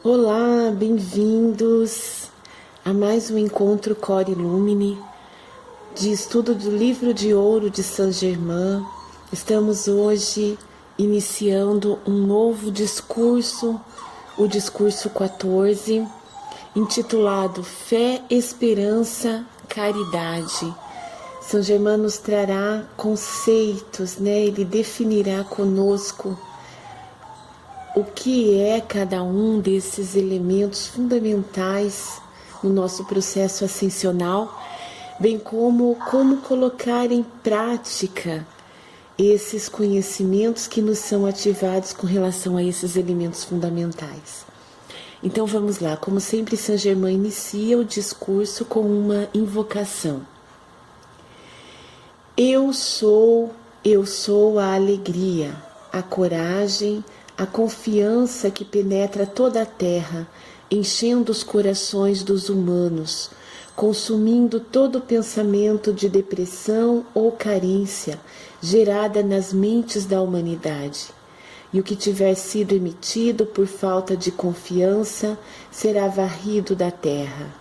Olá, bem-vindos a mais um encontro Cor Illumine de estudo do Livro de Ouro de Saint-Germain. Estamos hoje iniciando um novo discurso, o discurso 14, intitulado Fé, Esperança, Caridade. Saint-Germain nos trará conceitos, ele definirá conosco o que é cada um desses elementos fundamentais no nosso processo ascensional, bem como colocar em prática esses conhecimentos que nos são ativados com relação a esses elementos fundamentais. Então vamos lá, como sempre Saint-Germain inicia o discurso com uma invocação. Eu sou a alegria, a coragem, a confiança que penetra toda a terra, enchendo os corações dos humanos, consumindo todo pensamento de depressão ou carência gerada nas mentes da humanidade. E o que tiver sido emitido por falta de confiança será varrido da terra.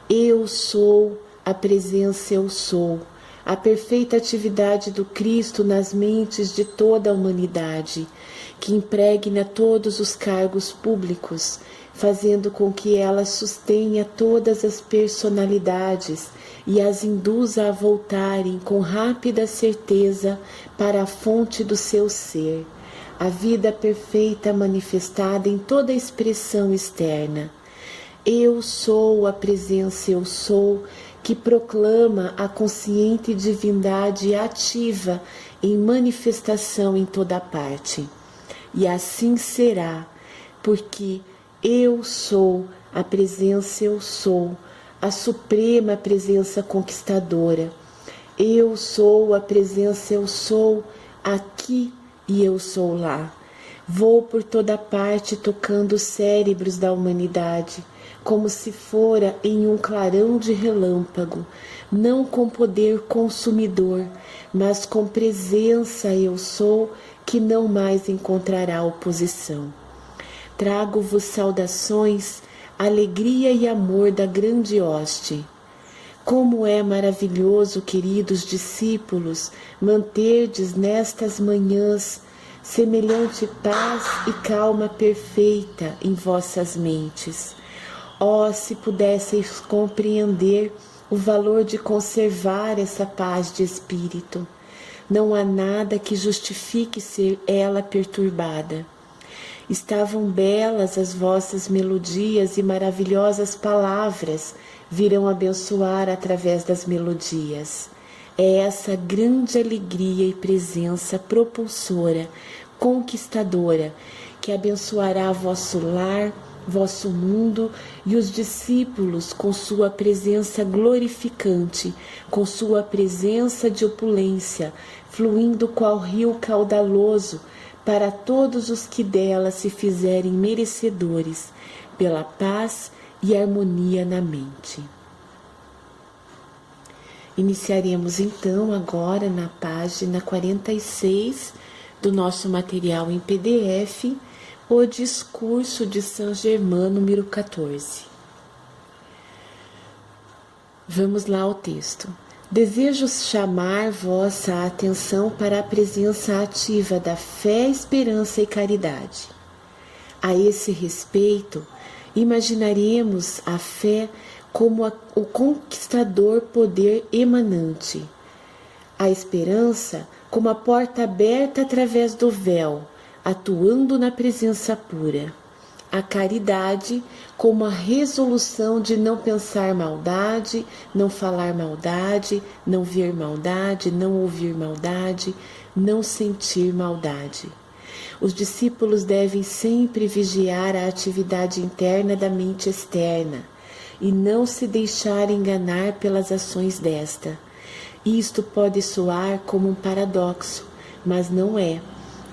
Eu sou a presença, eu sou, a perfeita atividade do Cristo nas mentes de toda a humanidade, que impregna todos os cargos públicos, fazendo com que ela sustenha todas as personalidades e as induza a voltarem com rápida certeza para a fonte do seu ser, a vida perfeita manifestada em toda a expressão externa. Eu sou a presença, eu sou, que proclama a consciente divindade ativa em manifestação em toda parte. E assim será, porque eu sou a presença, eu sou, a suprema presença conquistadora. Eu sou a presença, eu sou aqui e eu sou lá. Vou por toda parte tocando os cérebros da humanidade, como se fora em um clarão de relâmpago, não com poder consumidor, mas com presença eu sou, que não mais encontrará oposição. Trago-vos saudações, alegria e amor da grande hoste. Como é maravilhoso, queridos discípulos, manterdes nestas manhãs semelhante paz e calma perfeita em vossas mentes. Oh, se pudesseis compreender o valor de conservar essa paz de espírito. Não há nada que justifique ser ela perturbada. Estavam belas as vossas melodias e maravilhosas palavras virão abençoar através das melodias. É essa grande alegria e presença propulsora, conquistadora, que abençoará vosso lar, vosso mundo e os discípulos com sua presença glorificante, com sua presença de opulência, fluindo qual rio caudaloso para todos os que dela se fizerem merecedores, pela paz e harmonia na mente. Iniciaremos então agora na página 46 do nosso material em PDF, o discurso de Saint-Germain, número 14. Vamos lá ao texto. Desejo chamar vossa atenção para a presença ativa da fé, esperança e caridade. A esse respeito, imaginaremos a fé como o conquistador poder emanante, a esperança como a porta aberta através do véu, atuando na presença pura, a caridade como a resolução de não pensar maldade, não falar maldade, não ver maldade, não ouvir maldade, não sentir maldade. Os discípulos devem sempre vigiar a atividade interna da mente externa e não se deixar enganar pelas ações desta. Isto pode soar como um paradoxo, mas não é.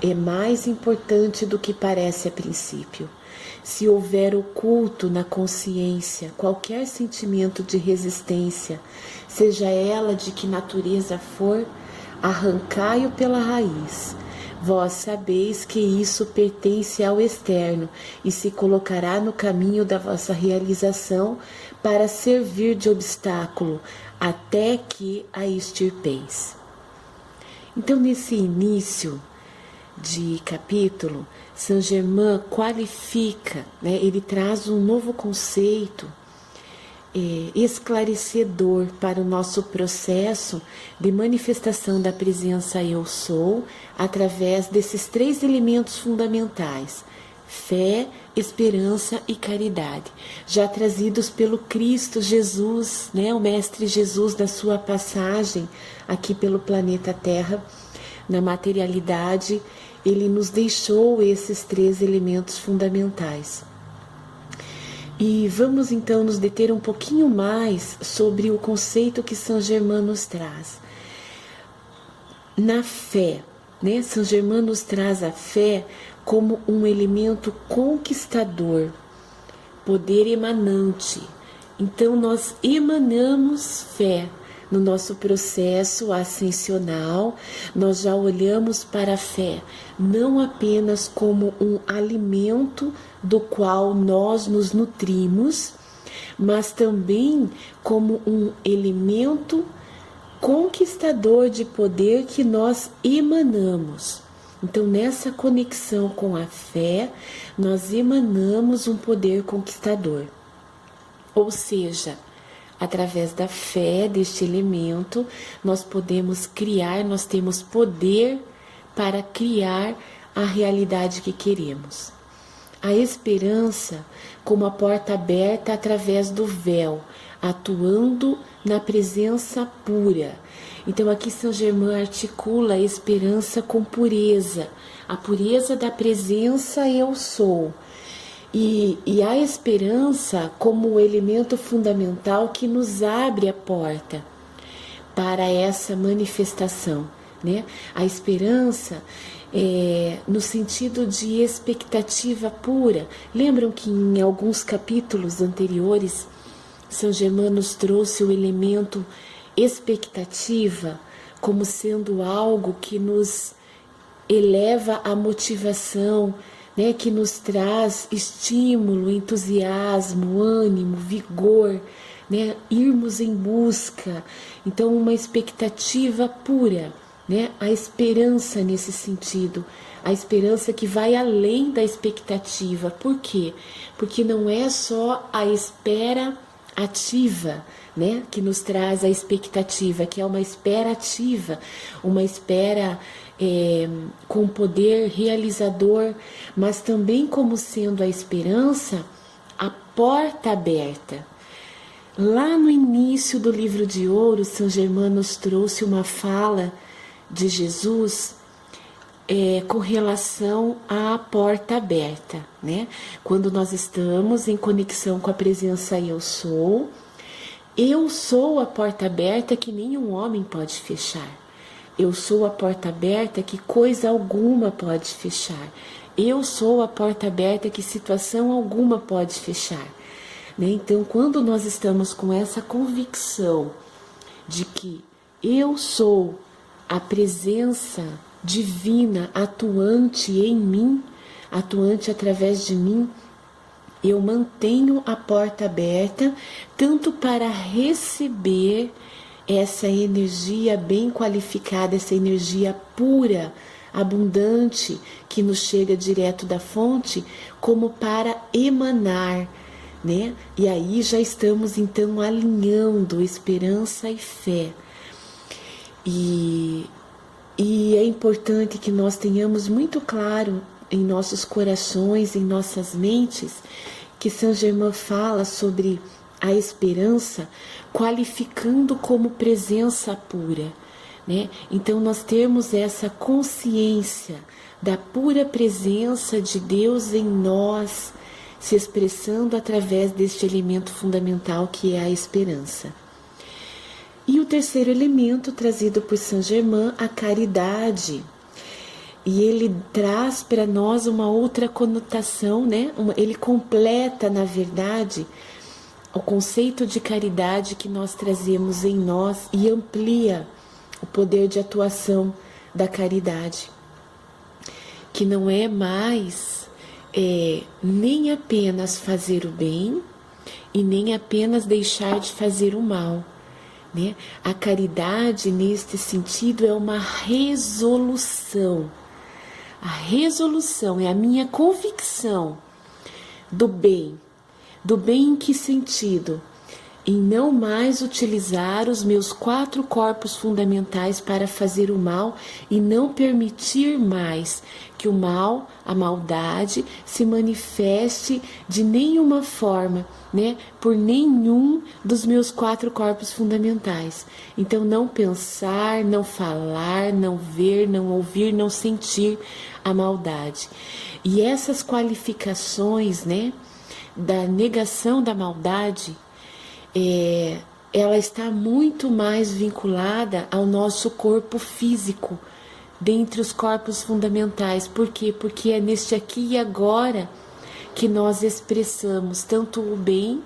É mais importante do que parece a princípio. Se houver oculto na consciência qualquer sentimento de resistência, seja ela de que natureza for, arrancai-o pela raiz. Vós sabeis que isso pertence ao externo e se colocará no caminho da vossa realização para servir de obstáculo até que a extirpeis. Então, nesse início de capítulo, Saint-Germain qualifica, ele traz um novo conceito esclarecedor para o nosso processo de manifestação da presença Eu Sou através desses 3 elementos fundamentais: fé, esperança e caridade, já trazidos pelo Cristo Jesus, o Mestre Jesus, na sua passagem aqui pelo planeta Terra, na materialidade. Ele nos deixou esses 3 elementos fundamentais. E vamos então nos deter um pouquinho mais sobre o conceito que Saint-Germain nos traz. Na fé, Saint-Germain nos traz a fé como um elemento conquistador, poder emanante. Então nós emanamos fé. No nosso processo ascensional, nós já olhamos para a fé não apenas como um alimento do qual nós nos nutrimos, mas também como um elemento conquistador de poder que nós emanamos. Então, nessa conexão com a fé, nós emanamos um poder conquistador. Ou seja, através da fé, deste elemento, nós podemos criar, nós temos poder para criar a realidade que queremos. A esperança como a porta aberta através do véu, atuando na presença pura. Então aqui Saint-Germain articula a esperança com pureza, a pureza da presença Eu Sou. E a esperança como o elemento fundamental que nos abre a porta para essa manifestação, A esperança no sentido de expectativa pura. Lembram que em alguns capítulos anteriores, Saint-Germain nos trouxe o elemento expectativa como sendo algo que nos eleva a motivação, que nos traz estímulo, entusiasmo, ânimo, vigor, irmos em busca. Então, uma expectativa pura, a esperança nesse sentido, a esperança que vai além da expectativa. Por quê? Porque não é só a espera ativa, que nos traz a expectativa, que é uma espera ativa, uma espera com poder realizador, mas também como sendo a esperança a porta aberta. Lá no início do livro de Ouro, Saint-Germain nos trouxe uma fala de Jesus com relação à porta aberta, Quando nós estamos em conexão com a presença Eu sou a porta aberta que nenhum homem pode fechar. Eu sou a porta aberta que coisa alguma pode fechar. Eu sou a porta aberta que situação alguma pode fechar. Então, quando nós estamos com essa convicção de que eu sou a presença divina atuante em mim, atuante através de mim, eu mantenho a porta aberta tanto para receber essa energia bem qualificada, essa energia pura, abundante, que nos chega direto da fonte, como para emanar, E aí já estamos então alinhando esperança e fé. E é importante que nós tenhamos muito claro em nossos corações, em nossas mentes, que Saint-Germain fala sobre a esperança qualificando como presença pura, Então nós temos essa consciência da pura presença de Deus em nós, se expressando através deste elemento fundamental que é a esperança. E o terceiro elemento trazido por Saint-Germain, a caridade. E ele traz para nós uma outra conotação, Ele completa, na verdade, o conceito de caridade que nós trazemos em nós e amplia o poder de atuação da caridade. que não é mais nem apenas fazer o bem e nem apenas deixar de fazer o mal, né? A caridade, neste sentido, é uma resolução. A resolução é a minha convicção do bem. Do bem em que sentido? Em não mais utilizar os meus 4 corpos fundamentais para fazer o mal e não permitir mais que o mal, a maldade, se manifeste de nenhuma forma, né, por nenhum dos meus 4 corpos fundamentais. Então, não pensar, não falar, não ver, não ouvir, não sentir a maldade. E essas qualificações, né, da negação da maldade, ela está muito mais vinculada ao nosso corpo físico, dentre os corpos fundamentais. Por quê? Porque é neste aqui e agora que nós expressamos tanto o bem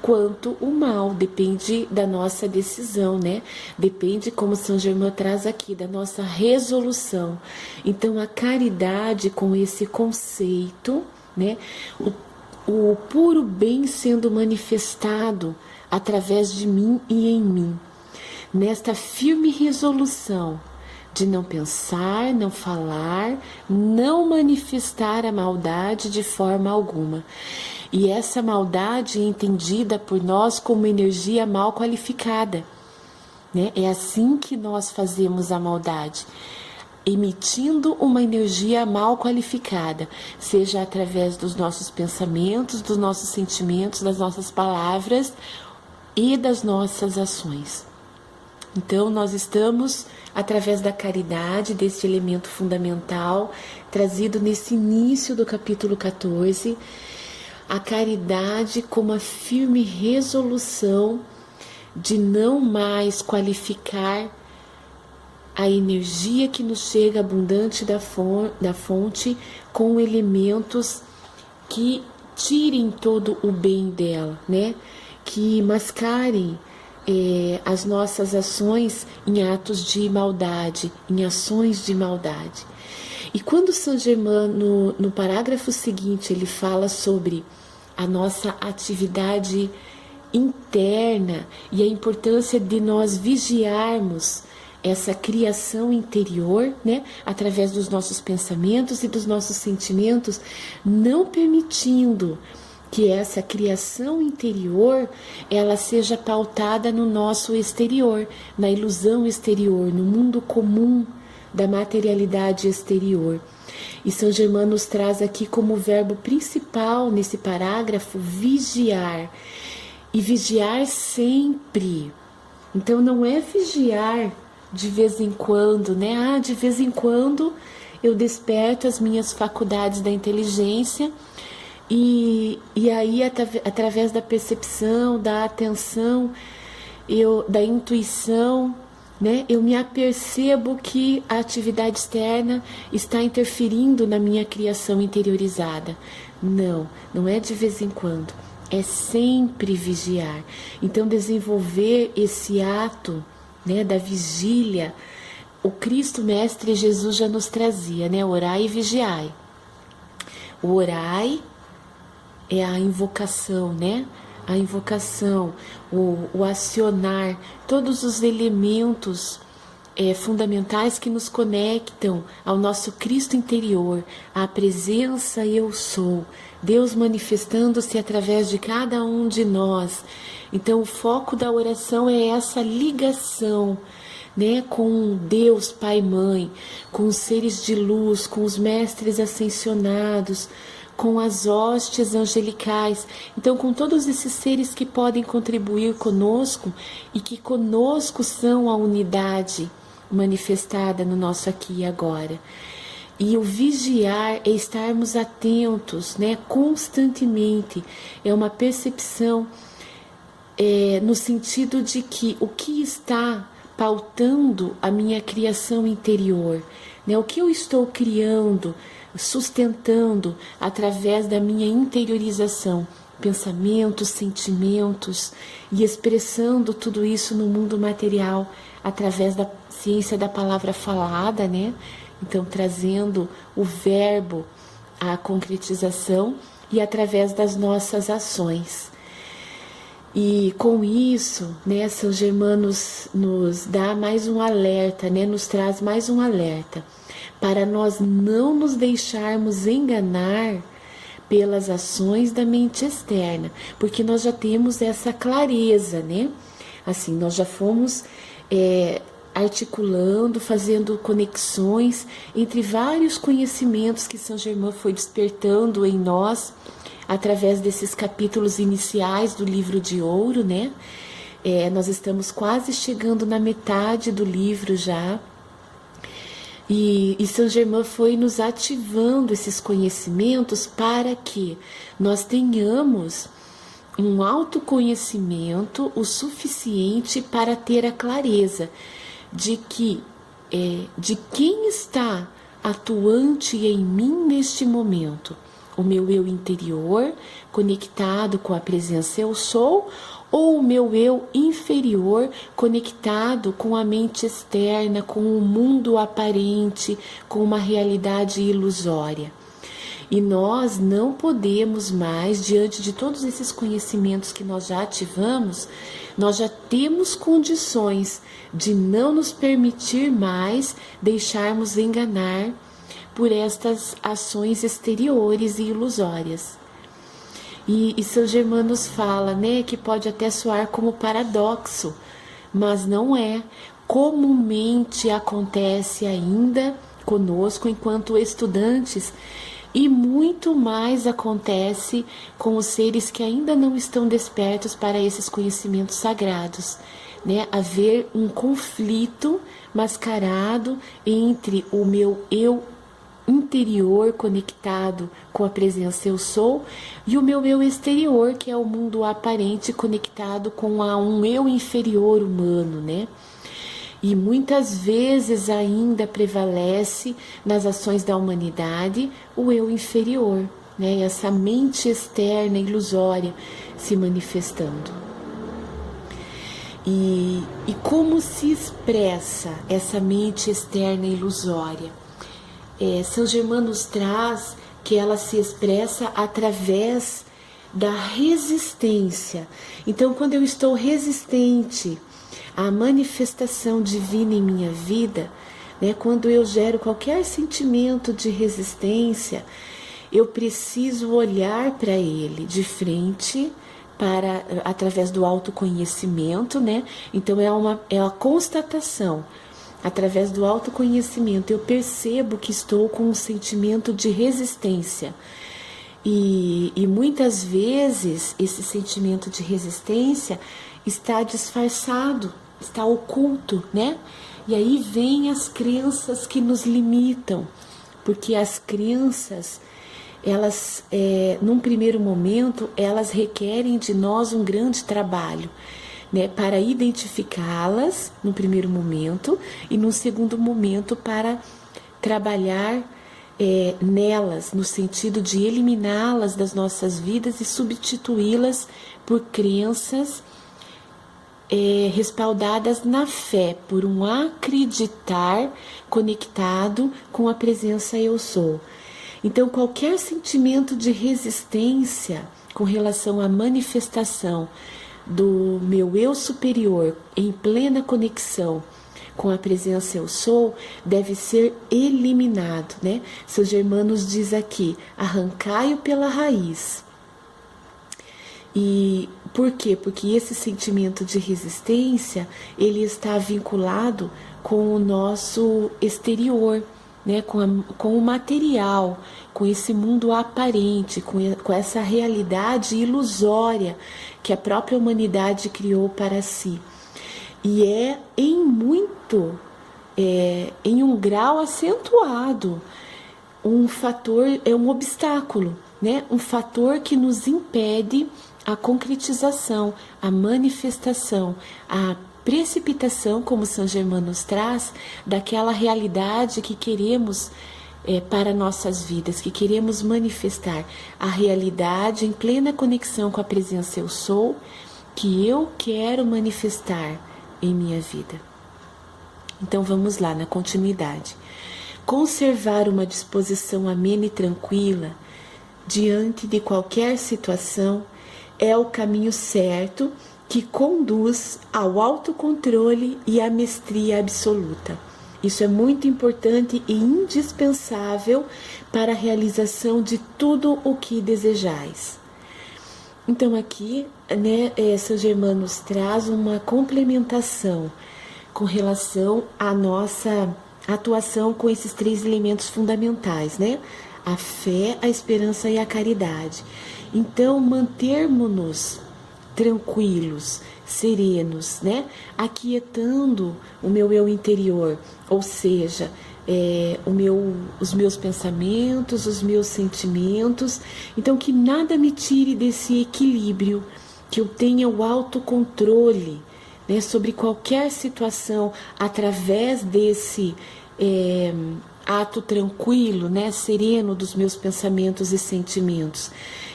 quanto o mal. Depende da nossa decisão, né? Depende, como São Germain traz aqui, da nossa resolução. Então, a caridade, com esse conceito, né? O puro bem sendo manifestado através de mim e em mim, nesta firme resolução de não pensar, não falar, não manifestar a maldade de forma alguma. E essa maldade é entendida por nós como energia mal qualificada, né? É assim que nós fazemos a maldade, emitindo uma energia mal qualificada, seja através dos nossos pensamentos, dos nossos sentimentos, das nossas palavras e das nossas ações. Então, nós estamos, através da caridade, desse elemento fundamental, trazido nesse início do capítulo 14, a caridade como a firme resolução de não mais qualificar a energia que nos chega abundante da fonte com elementos que tirem todo o bem dela, né? Que mascarem as nossas ações em atos de maldade, em ações de maldade. E quando Saint Germain, no parágrafo seguinte, ele fala sobre a nossa atividade interna e a importância de nós vigiarmos essa criação interior, né, através dos nossos pensamentos e dos nossos sentimentos, não permitindo que essa criação interior ela seja pautada no nosso exterior, na ilusão exterior, no mundo comum da materialidade exterior. E São Germain nos traz aqui como verbo principal nesse parágrafo vigiar. E vigiar sempre. Então não é vigiar de vez em quando, né? De vez em quando eu desperto as minhas faculdades da inteligência e aí através da percepção, da atenção, da intuição, né? Eu me apercebo que a atividade externa está interferindo na minha criação interiorizada. Não é de vez em quando, é sempre vigiar. Então desenvolver esse ato, né, da vigília, o Cristo Mestre Jesus já nos trazia, né? Orai e vigiai. O orai é a invocação, né? A invocação, o acionar todos os elementos fundamentais que nos conectam ao nosso Cristo interior, à presença eu sou, Deus manifestando-se através de cada um de nós. Então o foco da oração é essa ligação, né, com Deus Pai e Mãe, com os seres de luz, com os mestres ascensionados, com as hostes angelicais, então com todos esses seres que podem contribuir conosco e que conosco são a unidade manifestada no nosso aqui e agora. E o vigiar é estarmos atentos, né, constantemente, é uma percepção no sentido de que o que está pautando a minha criação interior, né, o que eu estou criando, sustentando através da minha interiorização, pensamentos, sentimentos, e expressando tudo isso no mundo material através da ciência da palavra falada, né? Então, trazendo o verbo à concretização e através das nossas ações. E com isso, né, São Germano nos dá mais um alerta, né, nos traz mais um alerta, para nós não nos deixarmos enganar pelas ações da mente externa, porque nós já temos essa clareza, né? Assim, nós já fomos articulando, fazendo conexões entre vários conhecimentos que São Germain foi despertando em nós, através desses capítulos iniciais do livro de ouro, né? Nós estamos quase chegando na metade do livro já, e São Germain foi nos ativando esses conhecimentos para que nós tenhamos um autoconhecimento o suficiente para ter a clareza de que de quem está atuante em mim neste momento. O meu eu interior, conectado com a presença eu sou, ou o meu eu inferior, conectado com a mente externa, com o mundo aparente, com uma realidade ilusória. E nós não podemos mais, diante de todos esses conhecimentos que nós já ativamos, nós já temos condições de não nos permitir mais deixarmos enganar por estas ações exteriores e ilusórias. E São Germain nos fala, né, que pode até soar como paradoxo, mas não é. Comumente acontece ainda conosco enquanto estudantes, e muito mais acontece com os seres que ainda não estão despertos para esses conhecimentos sagrados, né? Haver um conflito mascarado entre o meu eu interior conectado com a presença eu sou e o meu eu exterior, que é o mundo aparente conectado com um eu inferior humano, né? E muitas vezes ainda prevalece nas ações da humanidade o eu inferior, né? Essa mente externa ilusória se manifestando. E como se expressa essa mente externa ilusória? São Germain nos traz que ela se expressa através da resistência. Então, quando eu estou resistente à manifestação divina em minha vida, né, quando eu gero qualquer sentimento de resistência, eu preciso olhar para ele de frente, através do autoconhecimento, né? Então é a constatação. Através do autoconhecimento, eu percebo que estou com um sentimento de resistência. E muitas vezes esse sentimento de resistência está disfarçado, está oculto, né? E aí vem as crenças que nos limitam, porque as crenças, elas, num primeiro momento, elas requerem de nós um grande trabalho, né, para identificá-las no primeiro momento e no segundo momento para trabalhar nelas, no sentido de eliminá-las das nossas vidas e substituí-las por crenças respaldadas na fé, por um acreditar conectado com a presença eu sou. Então, qualquer sentimento de resistência com relação à manifestação do meu eu superior em plena conexão com a presença eu sou, deve ser eliminado, né? São Germain nos diz aqui, arrancai-o pela raiz. E por quê? Porque esse sentimento de resistência, ele está vinculado com o nosso exterior, né? Com o material, com esse mundo aparente, com essa realidade ilusória que a própria humanidade criou para si. E em um grau acentuado, um fator, um obstáculo, né? Um fator que nos impede a concretização, a manifestação, a precipitação, como São Germain nos traz, daquela realidade que queremos para nossas vidas, que queremos manifestar, a realidade em plena conexão com a presença eu sou, que eu quero manifestar em minha vida. Então vamos lá, na continuidade. conservar uma disposição amena e tranquila diante de qualquer situação é o caminho certo que conduz ao autocontrole e à mestria absoluta. Isso é muito importante e indispensável para a realização de tudo o que desejais. Então aqui, né, São Germain nos traz uma complementação com relação à nossa atuação com esses 3 elementos fundamentais, né? A fé, a esperança e a caridade. Então, mantermos-nos tranquilos, serenos, né? Aquietando o meu eu interior, ou seja, os meus pensamentos, os meus sentimentos. Então, que nada me tire desse equilíbrio, que eu tenha o autocontrole, né, sobre qualquer situação, através desse ato tranquilo, né, sereno dos meus pensamentos e sentimentos.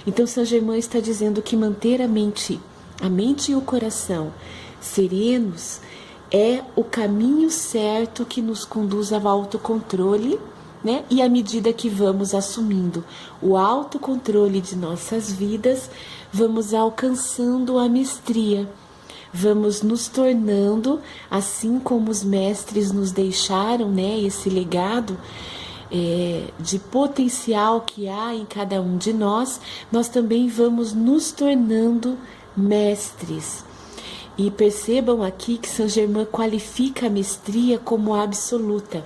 Então, São Germain está dizendo que manter a mente e o coração serenos é o caminho certo que nos conduz ao autocontrole, né? E à medida que vamos assumindo o autocontrole de nossas vidas, vamos alcançando a mestria, vamos nos tornando, assim como os mestres nos deixaram, né, esse legado de potencial que há em cada um de nós, nós também vamos nos tornando mestres. E percebam aqui que São Germain qualifica a mestria como absoluta.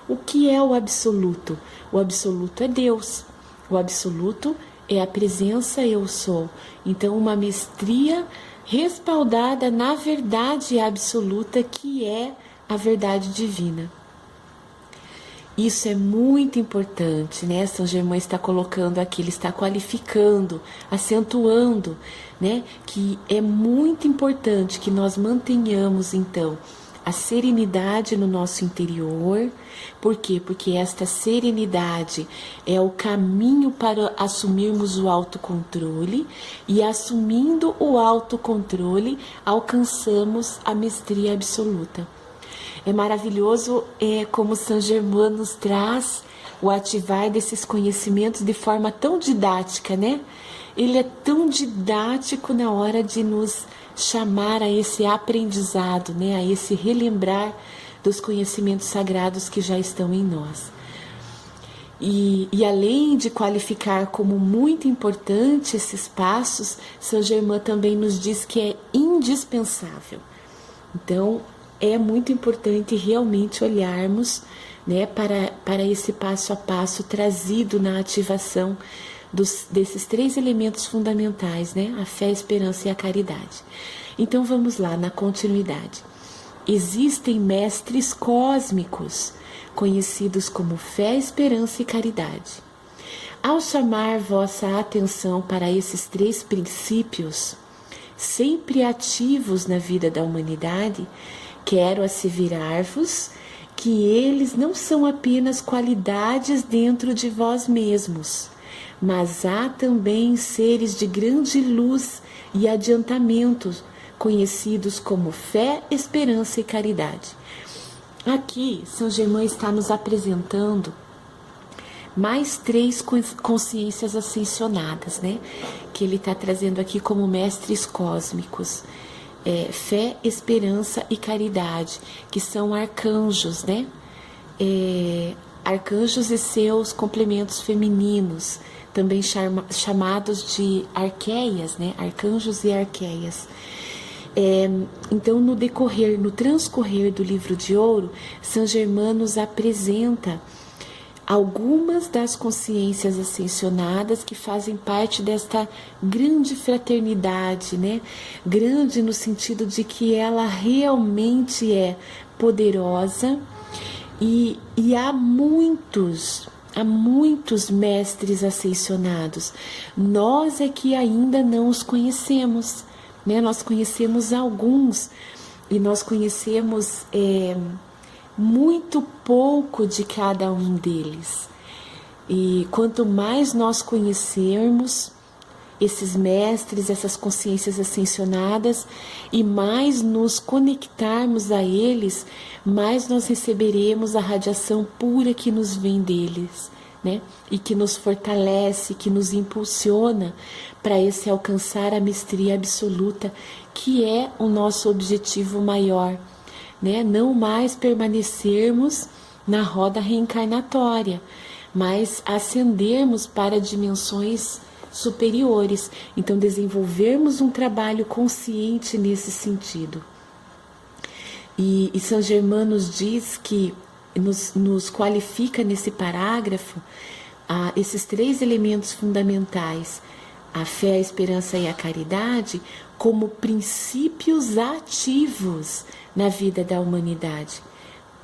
O que é o absoluto? O absoluto é Deus. O absoluto é a presença eu sou. Então, uma mestria respaldada na verdade absoluta, que é a verdade divina. Isso é muito importante, né? São Germain está colocando aqui, ele está qualificando, acentuando, né? Que é muito importante que nós mantenhamos, então, a serenidade no nosso interior. Por quê? Porque esta serenidade é o caminho para assumirmos o autocontrole, e assumindo o autocontrole, alcançamos a mestria absoluta. É maravilhoso como São Germain nos traz o ativar desses conhecimentos de forma tão didática, né? Ele é tão didático na hora de nos chamar a esse aprendizado, né? A esse relembrar dos conhecimentos sagrados que já estão em nós. E além de qualificar como muito importante esses passos, São Germain também nos diz que é indispensável. Então, é muito importante realmente olharmos, né, para esse passo a passo trazido na ativação desses 3 elementos fundamentais, né, a fé, a esperança e a caridade. Então vamos lá, na continuidade. Existem mestres cósmicos, conhecidos como fé, esperança e caridade. Ao chamar vossa atenção para esses 3 princípios, sempre ativos na vida da humanidade, quero asseverar-vos que eles não são apenas qualidades dentro de vós mesmos, mas há também seres de grande luz e adiantamento, conhecidos como fé, esperança e caridade. Aqui, São Germain está nos apresentando mais 3 consciências ascensionadas, né? Que ele está trazendo aqui como mestres cósmicos. Fé, esperança e caridade, que são arcanjos, né? Arcanjos e seus complementos femininos, também chamados de arqueias, né? Arcanjos e arqueias. Então, no transcorrer do Livro de Ouro, São Germain nos apresenta algumas das consciências ascensionadas que fazem parte desta grande fraternidade, né? Grande no sentido de que ela realmente é poderosa, e há muitos mestres ascensionados. Nós é que ainda não os conhecemos, né? Nós conhecemos alguns, e nós conhecemos muito pouco de cada um deles. E quanto mais nós conhecermos, esses mestres, essas consciências ascensionadas, e mais nos conectarmos a eles, mais nós receberemos a radiação pura que nos vem deles, né? E que nos fortalece, que nos impulsiona para esse alcançar a mestria absoluta, que é o nosso objetivo maior, né? Não mais permanecermos na roda reencarnatória, mas ascendermos para dimensões superiores. Então, desenvolvermos um trabalho consciente nesse sentido. E São Germain nos diz que nos qualifica nesse parágrafo esses 3 elementos fundamentais, a fé, a esperança e a caridade, como princípios ativos na vida da humanidade.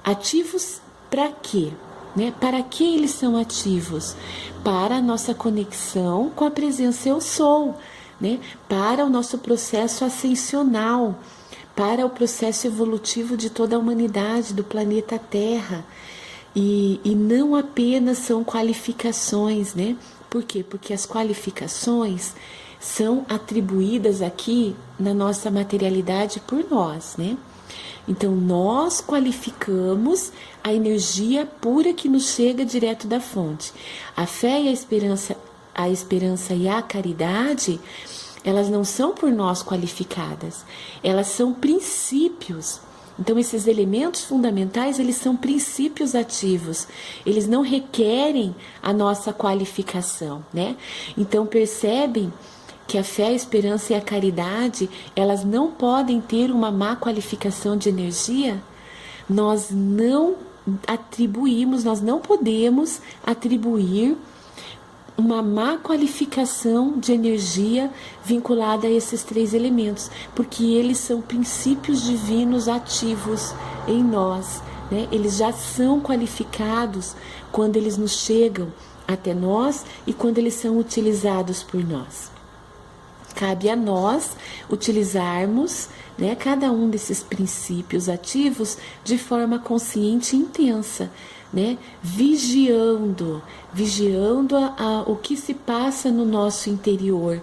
Ativos para quê? Né? Para que eles são ativos? Para a nossa conexão com a presença Eu Sou, né? Para o nosso processo ascensional, para o processo evolutivo de toda a humanidade, do planeta Terra. E não apenas são qualificações, né? Por quê? Porque as qualificações são atribuídas aqui na nossa materialidade por nós, né? Então, nós qualificamos a energia pura que nos chega direto da fonte. A fé e a esperança e a caridade, elas não são por nós qualificadas, elas são princípios. Então, esses elementos fundamentais, eles são princípios ativos, eles não requerem a nossa qualificação, né? Então, percebem que a fé, a esperança e a caridade, elas não podem ter uma má qualificação de energia. Nós não podemos atribuir uma má qualificação de energia vinculada a esses 3 elementos, porque eles são princípios divinos ativos em nós, né? Eles já são qualificados quando eles nos chegam até nós e quando eles são utilizados por nós. Cabe a nós utilizarmos, né, cada um desses princípios ativos de forma consciente e intensa, né, vigiando o que se passa no nosso interior,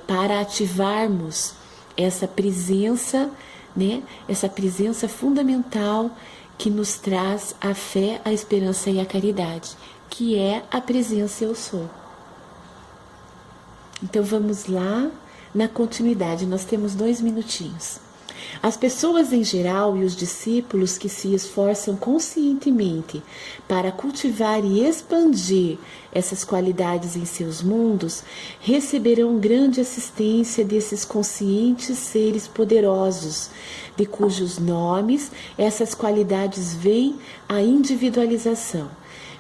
para ativarmos essa presença, né, essa presença fundamental que nos traz a fé, a esperança e a caridade, que é a presença Eu Sou. Então vamos lá, na continuidade, nós temos 2 minutinhos. As pessoas em geral e os discípulos que se esforçam conscientemente para cultivar e expandir essas qualidades em seus mundos, receberão grande assistência desses conscientes seres poderosos, de cujos nomes essas qualidades vêm à individualização.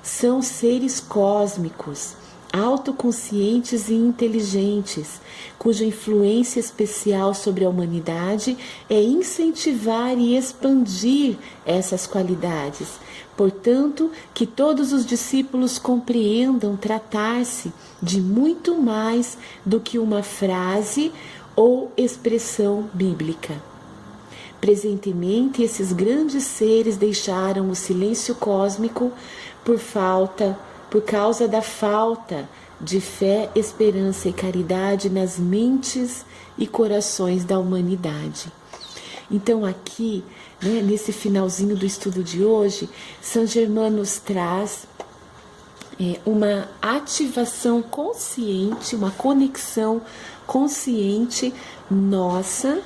São seres cósmicos, autoconscientes e inteligentes, cuja influência especial sobre a humanidade é incentivar e expandir essas qualidades. Portanto, que todos os discípulos compreendam tratar-se de muito mais do que uma frase ou expressão bíblica. Presentemente, esses grandes seres deixaram o silêncio cósmico por causa da falta de fé, esperança e caridade nas mentes e corações da humanidade. Então aqui, né, nesse finalzinho do estudo de hoje, São Germain nos traz uma ativação consciente, uma conexão consciente nossa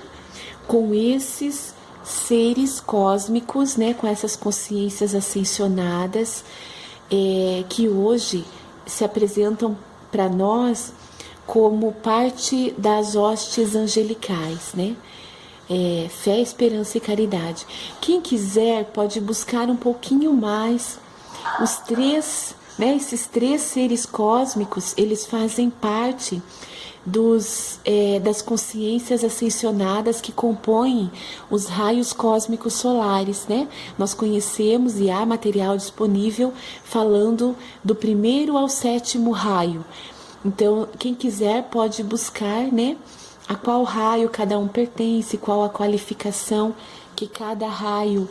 com esses seres cósmicos, né, com essas consciências ascensionadas, que hoje se apresentam para nós como parte das hostes angelicais, né? Fé, esperança e caridade. Quem quiser pode buscar um pouquinho mais os 3, né? Esses 3 seres cósmicos, eles fazem parte das consciências ascensionadas que compõem os raios cósmicos solares, né? Nós conhecemos e há material disponível falando do 1º ao 7º raio. Então, quem quiser pode buscar, né, a qual raio cada um pertence, qual a qualificação que cada raio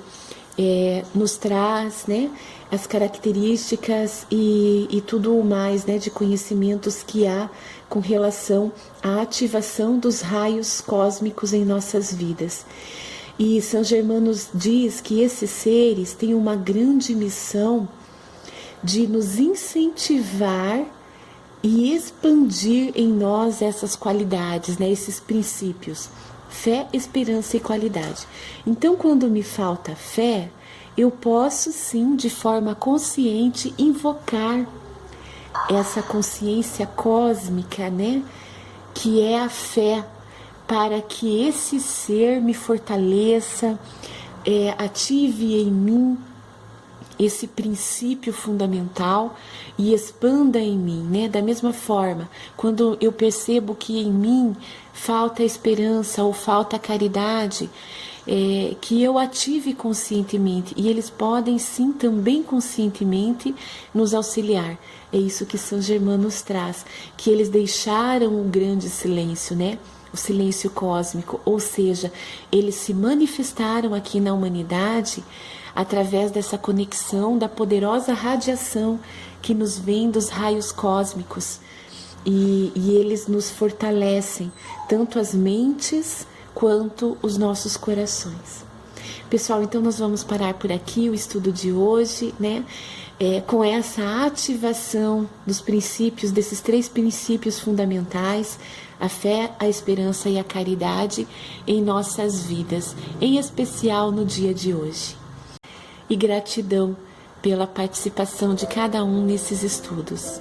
nos traz, né, as características e tudo o mais, né, de conhecimentos que há com relação à ativação dos raios cósmicos em nossas vidas. E São Germano diz que esses seres têm uma grande missão de nos incentivar e expandir em nós essas qualidades, né, esses princípios: fé, esperança e qualidade. Então, quando me falta fé, eu posso sim, de forma consciente, invocar essa consciência cósmica, né, que é a fé, para que esse ser me fortaleça, ative em mim esse princípio fundamental e expanda em mim, né? Da mesma forma, quando eu percebo que em mim falta esperança ou falta caridade, que eu ative conscientemente, e eles podem sim também conscientemente nos auxiliar. É isso que São Germano nos traz, que eles deixaram o grande silêncio, né? O silêncio cósmico, ou seja, eles se manifestaram aqui na humanidade através dessa conexão da poderosa radiação que nos vem dos raios cósmicos, e eles nos fortalecem, tanto as mentes quanto os nossos corações. Pessoal, então nós vamos parar por aqui o estudo de hoje, né? Com essa ativação dos princípios, desses 3 princípios fundamentais: a fé, a esperança e a caridade em nossas vidas, em especial no dia de hoje. E gratidão pela participação de cada um nesses estudos.